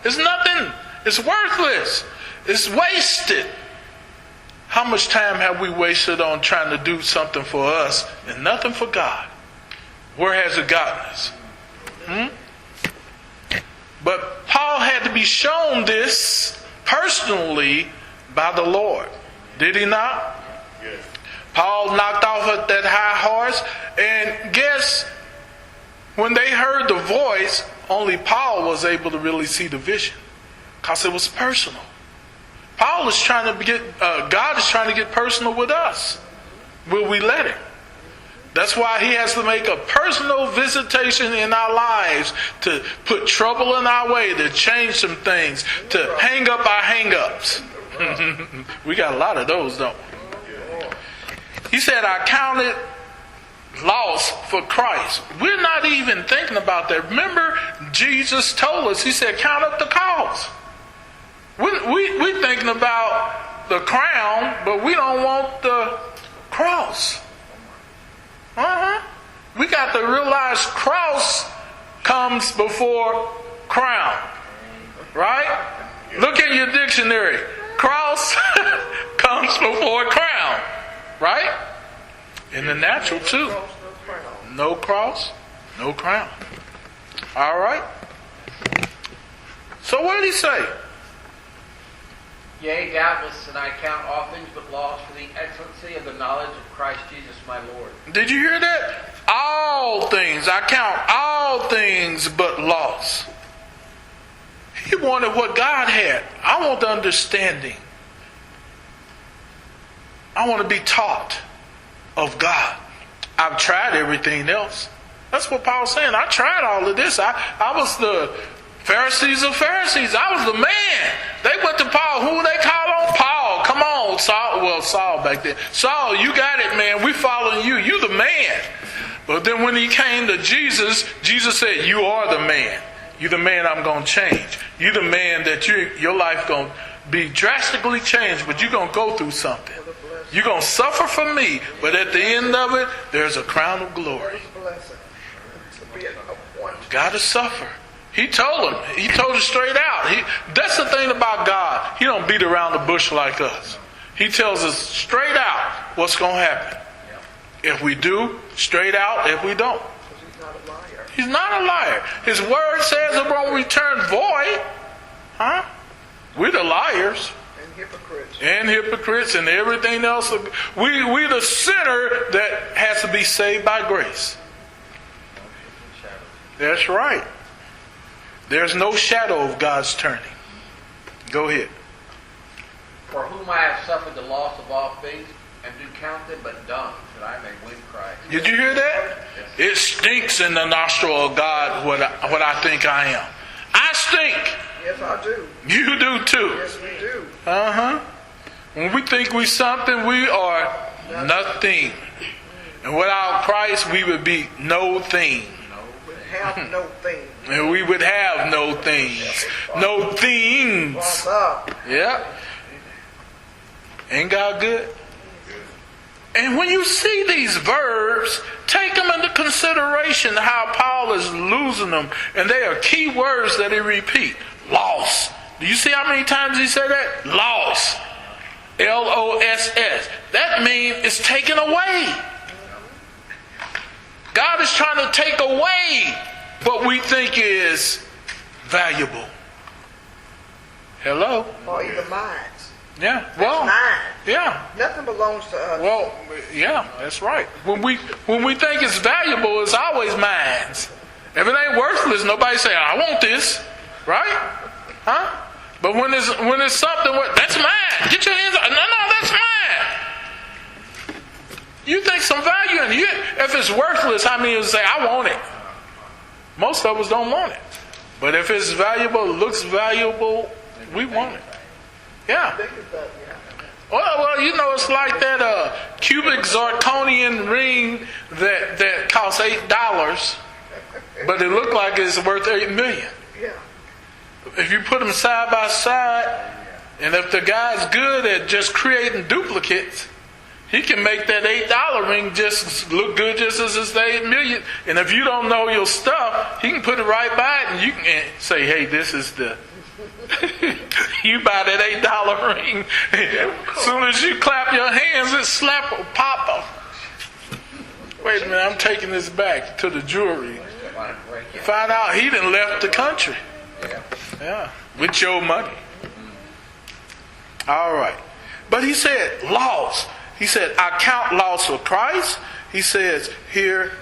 It's nothing. It's worthless. It's wasted. How much time have we wasted on trying to do something for us and nothing for God? Where has it gotten us? But Paul had to be shown this personally by the Lord. Did he not? Yes. Paul knocked off that high horse, and guess, when they heard the voice, only Paul was able to really see the vision, because it was personal. God is trying to get personal with us. Will we let him? That's why he has to make a personal visitation in our lives, to put trouble in our way, to change some things, to hang up our hang-ups. We got a lot of those, don't we? He said, I counted loss for Christ. We're not even thinking about that. Remember, Jesus told us, he said, count up the cost. We're thinking about the crown, but we don't want the cross. We got to realize cross comes before crown. Right? Look in your dictionary. Cross comes before crown. Right? In the natural too. No cross, no crown. All right? So what did he say? Yea, doubtless, and I count all things but loss for the excellency of the knowledge of Christ Jesus my Lord. Did you hear that? All things. I count all things but loss. He wanted what God had. I want the understanding. I want to be taught of God. I've tried everything else. That's what Paul's saying. I tried all of this. I was the Pharisees of Pharisees. I was the man. They went to Paul. Who they call on? Paul. Come on, Saul. Well, Saul back then. Saul, you got it, man. We following you. You the man. But then when he came to Jesus, Jesus said, you are the man. You the man I'm going to change. You the man that your life going to be drastically changed, but you're going to go through something. You're going to suffer for me, but at the end of it, there's a crown of glory. Got to suffer. He told him. He told it straight out. That's the thing about God. He don't beat around the bush like us. He tells us straight out what's going to happen. If we do, straight out. If we don't. He's not a liar. His word says it won't return void. We're the liars. And hypocrites and everything else. We the sinner that has to be saved by grace. That's right. There's no shadow of God's turning. Go ahead. For whom I have suffered the loss of all things, and do count them but dung, that I may win Christ. Did you hear that? It stinks in the nostril of God what I think I am. I stink. Yes, I do. You do too. Yes, we do. When we think we something, we are nothing. And without Christ, we would be no thing. Have no thing. And we would have no things. No things. Yeah. Ain't God good? And when you see these verbs, take them into consideration how Paul is losing them. And they are key words that he repeat. Loss. Do you see how many times he said that? Loss. L-O-S-S. That means it's taken away. God is trying to take away what we think is valuable. Hello? Or even minds. Yeah. Well, mine. Yeah. Nothing belongs to us. Well, yeah, that's right. When we think it's valuable, it's always mine. If it ain't worthless, nobody say, I want this. Right? But when it's something, that's mine. Get your hands up. No, that's mine. You think some value in it. If it's worthless, how many will say, I want it? Most of us don't want it. But if it's valuable, looks valuable, we want it. Yeah. Well, it's like that cubic zirconian ring that costs $8, but it looked like it's worth $8 million. Yeah. If you put them side by side, and if the guy's good at just creating duplicates, He can make that $8 ring just look good just as it's $8 million. And if you don't know your stuff, he can put it right by it and you can say, hey, this is the... you buy that $8 ring. As soon as you clap your hands, it slap or pop off. Wait a minute, I'm taking this back to the jewelry. Find out he done left the country. Yeah, with your money. All right. But he said, loss. He said, I count loss for Christ. He says here,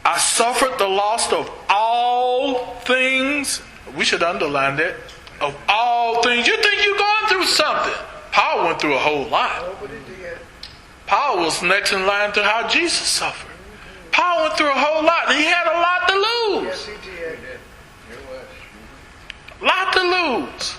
I suffered the loss of all things. We should underline that. Of all things. You think you're going through something. Paul went through a whole lot. Paul was next in line to how Jesus suffered. Paul went through a whole lot. He had a lot to lose. Yes, he did. Lot to lose.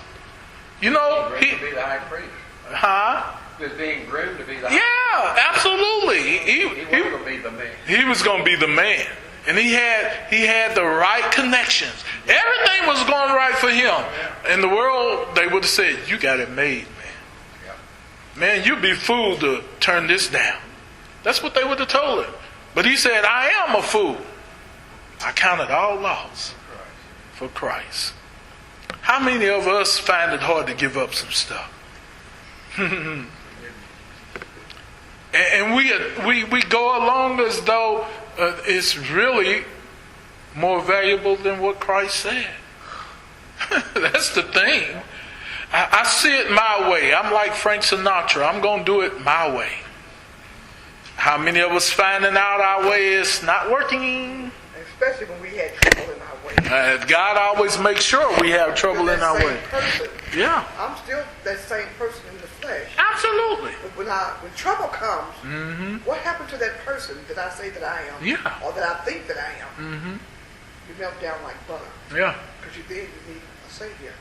You know, He was to be the high priest. huh? He was being groomed to be the high Yeah, absolutely. priest. He was going to be the man. He was going to be the man. And he had the right connections. Everything was going right for him. In the world, they would have said, you got it made, man. Man, you'd be fooled to turn this down. That's what they would have told him. But he said, I am a fool. I counted all loss for Christ. How many of us find it hard to give up some stuff? And we go along as though it's really more valuable than what Christ said. That's the thing. I see it my way. I'm like Frank Sinatra. I'm going to do it my way. How many of us finding out our way is not working? Especially when we had trouble in our way. God always makes sure we have trouble in our way. Person, Yeah, I'm still that same person in the flesh. absolutely. But when trouble comes, what happened to that person that I say that I am? Yeah. Or that I think that I am? You melt down like butter. Yeah, Because you need a savior.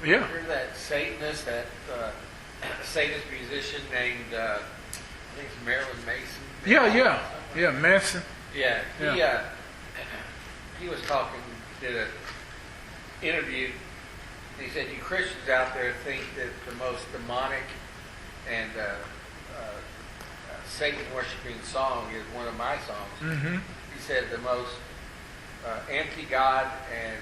yeah. Remember that Satanist, that Satanist musician named, I think it's Marilyn Mason? Yeah, Manson. Yeah, he was talking, did an interview. He said, you Christians out there think that the most demonic and Satan-worshiping song is one of my songs. He said the most anti-God and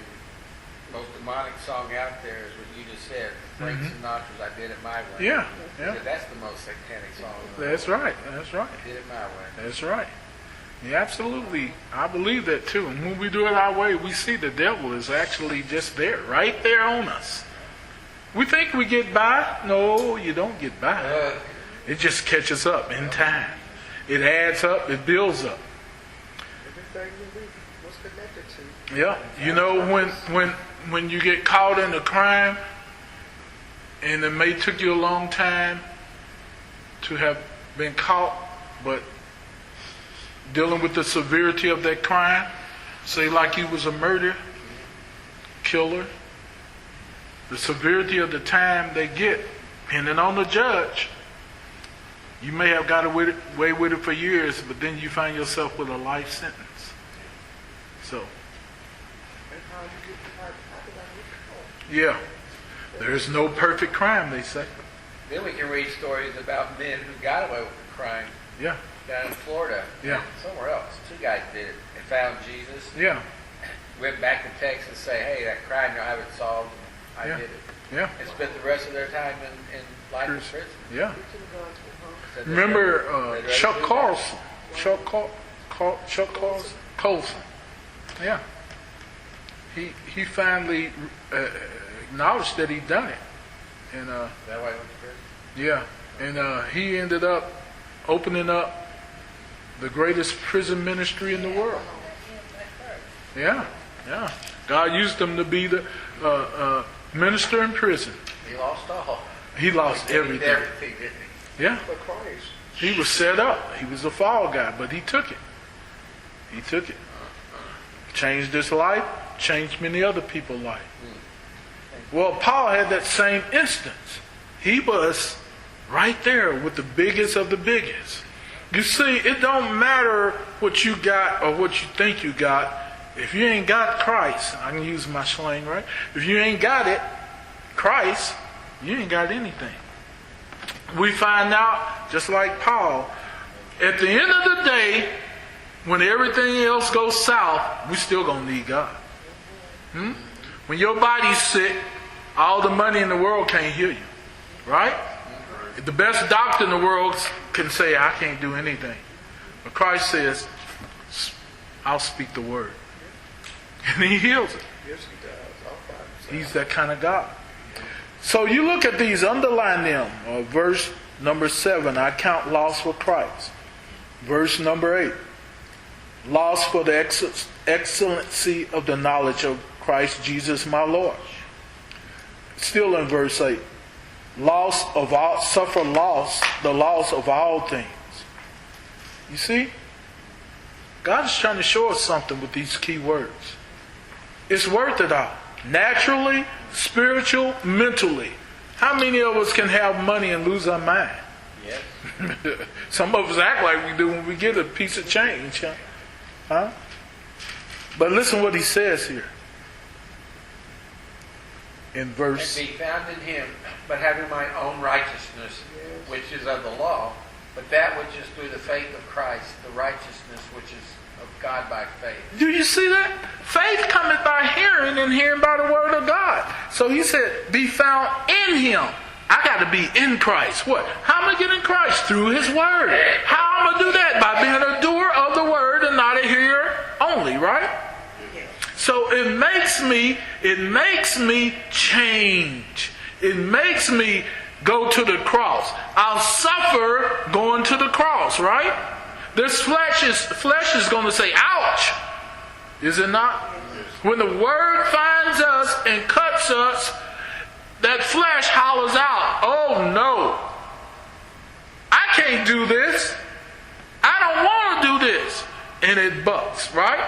most demonic song out there is what you just said. Frank Sinatra's I Did It My Way. Yeah, He yeah. said, that's the most satanic song. That's right. That's right. I Did It My Way. That's right. Yeah, absolutely. I believe that too. And when we do it our way, we see the devil is actually just there, right there on us. We think we get by. No, you don't get by. It just catches up in time. It adds up. It builds up. Everything we was connected to. Yeah. You know, when you get caught in a crime, and it may took you a long time to have been caught, but dealing with the severity of that crime, say like you was a murder, killer, the severity of the time they get, depending on the judge, you may have got away with it for years, but then you find yourself with a life sentence. So, And how did I get caught? yeah, there's no perfect crime, they say. Then we can read stories about men who got away with the crime Yeah, down in Florida. Yeah. Somewhere else. 2 guys did it. They found Jesus. yeah, Went back to Texas and say, hey, that crime you'll have it solved. I Yeah. did it. yeah, And spent the rest of their time in life in prison. yeah. Said they'd Remember rather Chuck do that. Carlson? Chuck Colson. Yeah. He finally acknowledged that he'd done it, and Is that why he went to prison? yeah, and he ended up opening up the greatest prison ministry in the world. Yeah, yeah. God used him to be the minister in prison. He lost all. He lost He did everything. everything, didn't he? Yeah. For Christ. He was set up. He was a fall guy, but he took it. He took it. Changed his life, changed many other people's life. Well, Paul had that same instance. He was right there with the biggest of the biggest. You see, it don't matter what you got or what you think you got. If you ain't got Christ, I can use my slang, right? If you ain't got it, Christ, you ain't got anything. we find out, just like Paul, at the end of the day, when everything else goes south, we still going to need God. When your body's sick, all the money in the world can't heal you. Right? The best doctor in the world can say, I can't do anything. But Christ says, I'll speak the word. And he heals it. Yes, he does. All by himself. He's that kind of God. So you look at these, underline them. Verse number 7, I count loss for Christ. Verse number 8, loss for the excellency of the knowledge of Christ Jesus my Lord. Still in verse 8, suffer loss, the loss of all things. You see? God is trying to show us something with these key words. It's worth it all. Naturally, spiritual, mentally. How many of us can have money and lose our mind? Yes. Some of us act like we do when we get a piece of change. Huh? But listen what he says here. In verse... And be found in him, but having my own righteousness, which is of the law, but that which is through the faith of Christ, the righteousness which is of God by faith. Do you see that? Faith cometh by hearing, and hearing by the word of God. So he said, be found in him. I got to be in Christ. What? How am I getting in Christ? Through his word. How am I do that? By being a doer of the word and not a hearer only, right? So it makes me change. It makes me go to the cross. I'll suffer going to the cross, right? This flesh is going to say, ouch. Is it not? When the word finds us and cuts us, that flesh hollers out, oh no. I can't do this. I don't want to do this. And it bucks, right?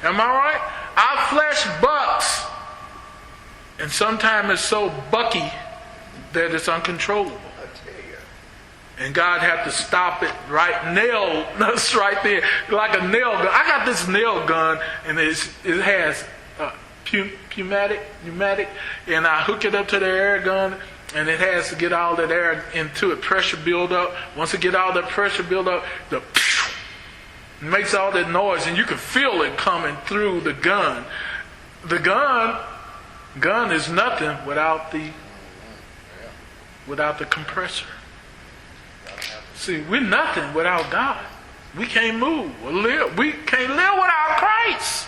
Am I right? Our flesh bucks. And sometimes it's so bucky that it's uncontrollable. I tell you. And God had to stop it right, nail us right there, like a nail gun. I got this nail gun, and it has pneumatic, and I hook it up to the air gun, and it has to get all that air into it, pressure build up. Once it get all that pressure build up, it makes all that noise, and you can feel it coming through the gun. The gun is nothing without the compressor. See, we're nothing without God. We can't move or live. We can't live without Christ.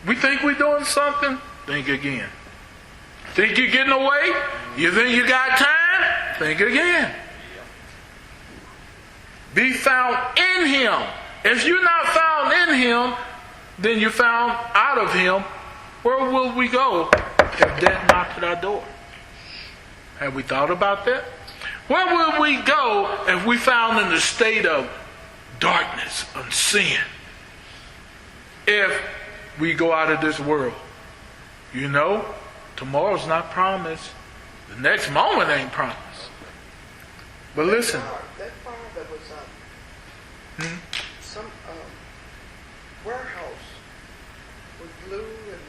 We think we're doing something? Think again. Think you're getting away? You think you got time? Think again. Be found in him. If you're not found in him, then you're found out of him. Where will we go if death knocked at our door? Have we thought about that? Where will we go if we found in the state of darkness and sin? If we go out of this world. You know, tomorrow's not promised. The next moment ain't promised. But listen. That fire that was some warehouse with glue and...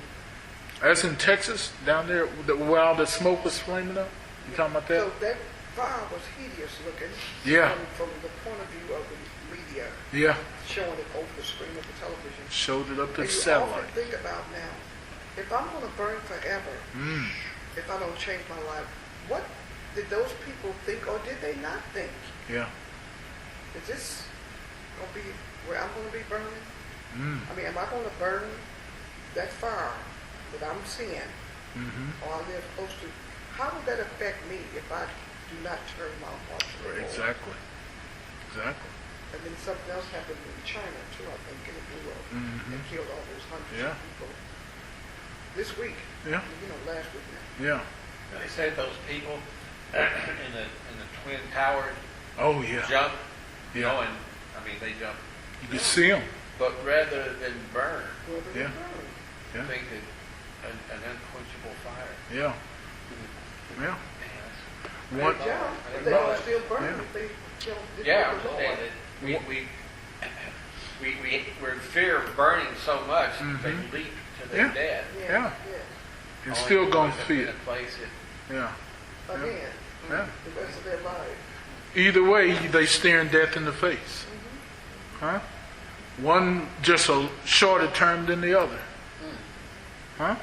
That's in Texas, down there, where all the smoke was flaming up. You talking about that? So that fire was hideous looking. Yeah. From the point of view of the media. Yeah. Showing it over the screen of the television. Showed it up to and the you satellite. often think about now, if I'm going to burn forever, if I don't change my life, what did those people think, or did they not think? Yeah. Is this going to be where I'm going to be burning? I mean, am I going to burn that fire that I'm seeing, or I live close to? How would that affect me if I do not turn my heart to the Lord? Exactly. And then something else happened in China too, I think, and it blew up and killed all those hundreds of people. This week, last week now. Yeah. They said those people in the Twin Towers jump, and I mean they jump. You could see them. But rather than burn, Yeah. I think that an unquenchable fire. Yeah. Yeah. Man, What? But they don't still burn if they kill the yeah, I'm Lord. just saying that we're in fear of burning so much that they leap to their death. Yeah. It's still going to feel. Place it. Yeah. Again, Yeah. the rest of their life. Either way, they staring death in the face. Huh? One just a shorter term than the other. Huh?